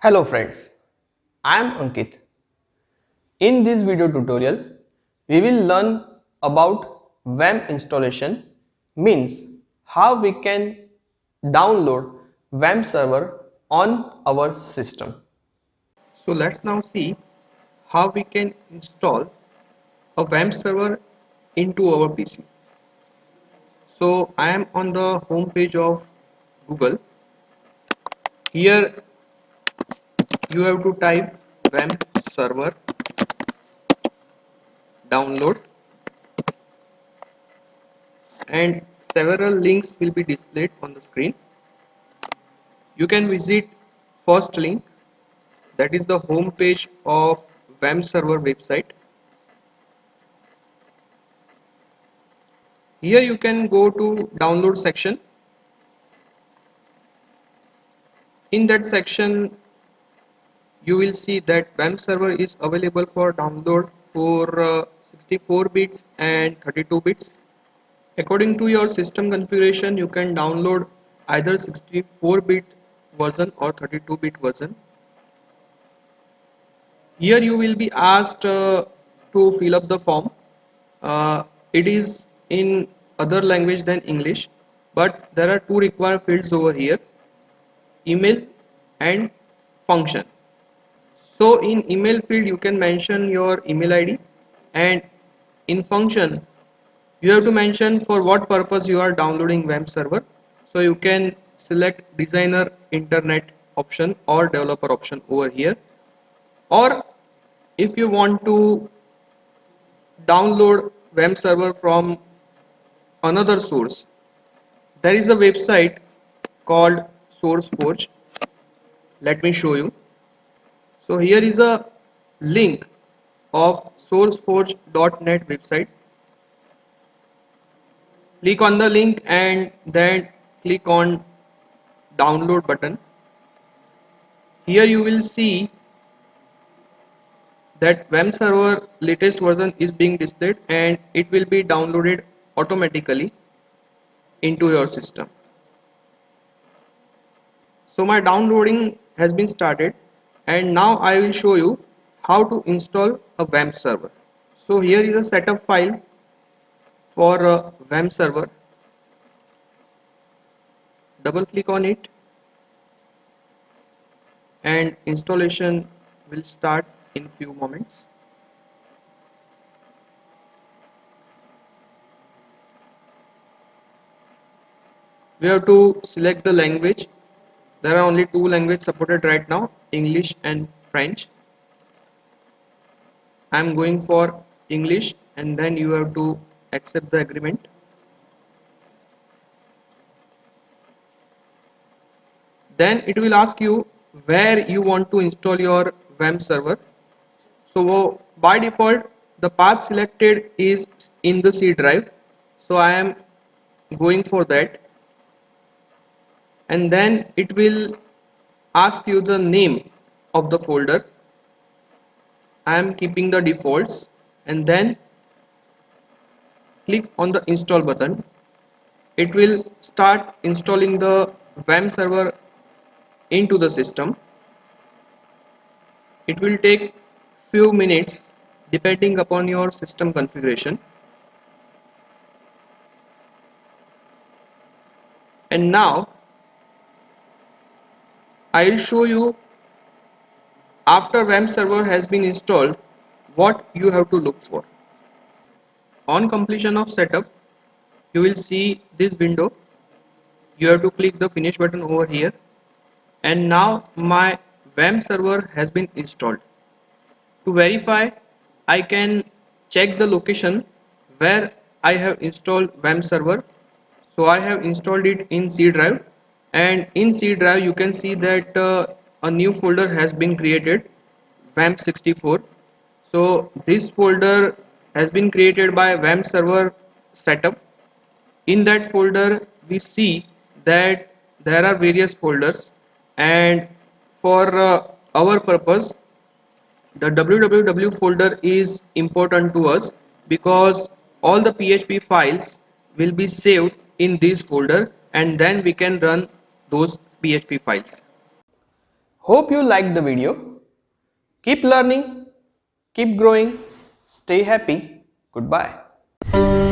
Hello friends, I am Ankit. In this video tutorial, we will learn about WAMP installation, means how we can download WAMP server on our system. So let's now see how we can install a WAMP server into our PC. So I am on the home page of Google. Here you have to type WAMP server download and several links will be displayed on the screen. You can visit first link, that is the home page of WAMP server website. Here you can go to download section. In that section you will see that WAMP server is available for download for 64 bits and 32 bits. According to your system configuration, you can download either 64-bit version or 32-bit version. Here you will be asked to fill up the form. It is in other language than English, but there are two required fields over here: email and function. So in email field you can mention your email ID, and in function you have to mention for what purpose you are downloading WAMP server. So you can select designer internet option or developer option over here, or if you want to download WAMP server from another source, there is a website called SourceForge. Let me show you. So here is a link of sourceforge.net website. Click on the link and then click on download button. Here you will see that WAMP server latest version is being displayed and it will be downloaded automatically into your system. So my downloading has been started, and now I will show you how to install a WAMP server. So here is a setup file for a WAMP server. Double click on it and installation will start in few moments. We have to select the language. There are only two languages supported right now, English and French. I am going for English, and then you have to accept the agreement. Then it will ask you where you want to install your WAMP server. So by default the path selected is in the C drive, so I am going for that, and then it will ask you the name of the folder. I am keeping the defaults, and then click on the install button. It will start installing the WAMP server into the system. It will take few minutes depending upon your system configuration. And now I will show you, after WAMP server has been installed, what you have to look for. On completion of setup, you will see this window. You have to click the finish button over here, and now my WAMP server has been installed. To verify, I can check the location where I have installed WAMP server. So I have installed it in C drive, and in C drive you can see that a new folder has been created, WAMP 64. So this folder has been created by WAMP server setup. In that folder we see that there are various folders, and for our purpose the www folder is important to us, because all the PHP files will be saved in this folder, and then we can run those PHP files. Hope you liked the video. Keep learning, keep growing, stay happy. Goodbye.